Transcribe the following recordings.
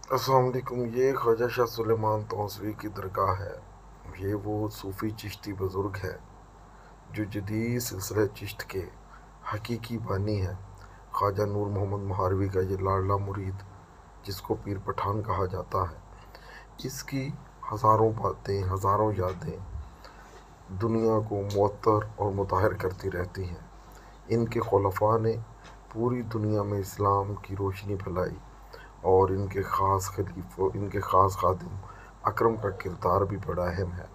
अस्सलाम वालेकुम। ये ख्वाजा शाह सुलेमान तौसवी की दरगाह है। ये वो सूफ़ी चिश्ती बुज़ुर्ग है जो जदीद सिलसिले चिश्त के हकीकी बानी है। ख्वाजा नूर मोहम्मद महारवी का ये लाडला मुरीद, जिसको पीर पठान कहा जाता है, इसकी हज़ारों बातें, हज़ारों यादें दुनिया को मुअत्तर और मुताहिर करती रहती हैं। इनके खुलफा ने पूरी दुनिया में इस्लाम की रोशनी फैलाई और इनके ख़ास खादिम अकरम का किरदार भी बड़ा अहम है।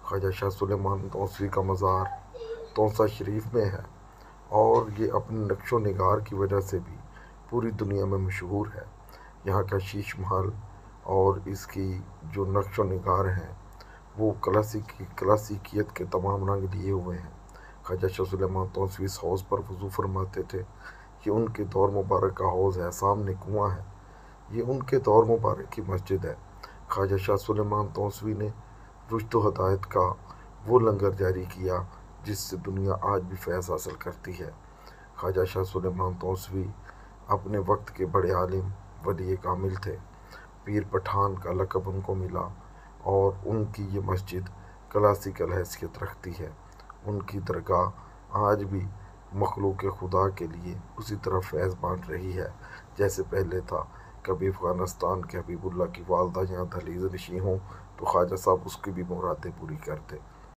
ख्वाजा शाह सुलेमान तौसवी का मज़ार तौसा शरीफ में है और ये अपने नक्शो निगार की वजह से भी पूरी दुनिया में मशहूर है। यहाँ का शीश महल और इसकी जो नक्शो निगार हैं वो क्लासिकियत के तमाम रंग लिए हुए हैं। ख्वाजा शाह सुलेमान तौसवी इस हौज़ पर वज़ू फरमाते थे। ये उनके दौर मुबारक का हौज़ है, सामने कुआँ है। ये उनके दौर मुबारक की मस्जिद है। ख्वाजा शाह सुलेमान तौसवी ने रुश्द व हदायत का वो लंगर जारी किया जिससे दुनिया आज भी फैज़ हासिल करती है। ख्वाजा शाह सुलेमान तौसवी अपने वक्त के बड़े आलिम, वली कामिल थे। पीर पठान का लक़ब उनको मिला और उनकी ये मस्जिद क्लासिकल हैसियत रखती है। उनकी दरगाह आज भी मखलूक खुदा के लिए उसी तरह फैज़ बाँट रही है जैसे पहले था। कभी अफ़गानिस्तान के हबीबुल्लाह की वालदा यहाँ दहलीज़ नशीं हों तो ख्वाजा साहब उसकी भी मुरादें पूरी करते।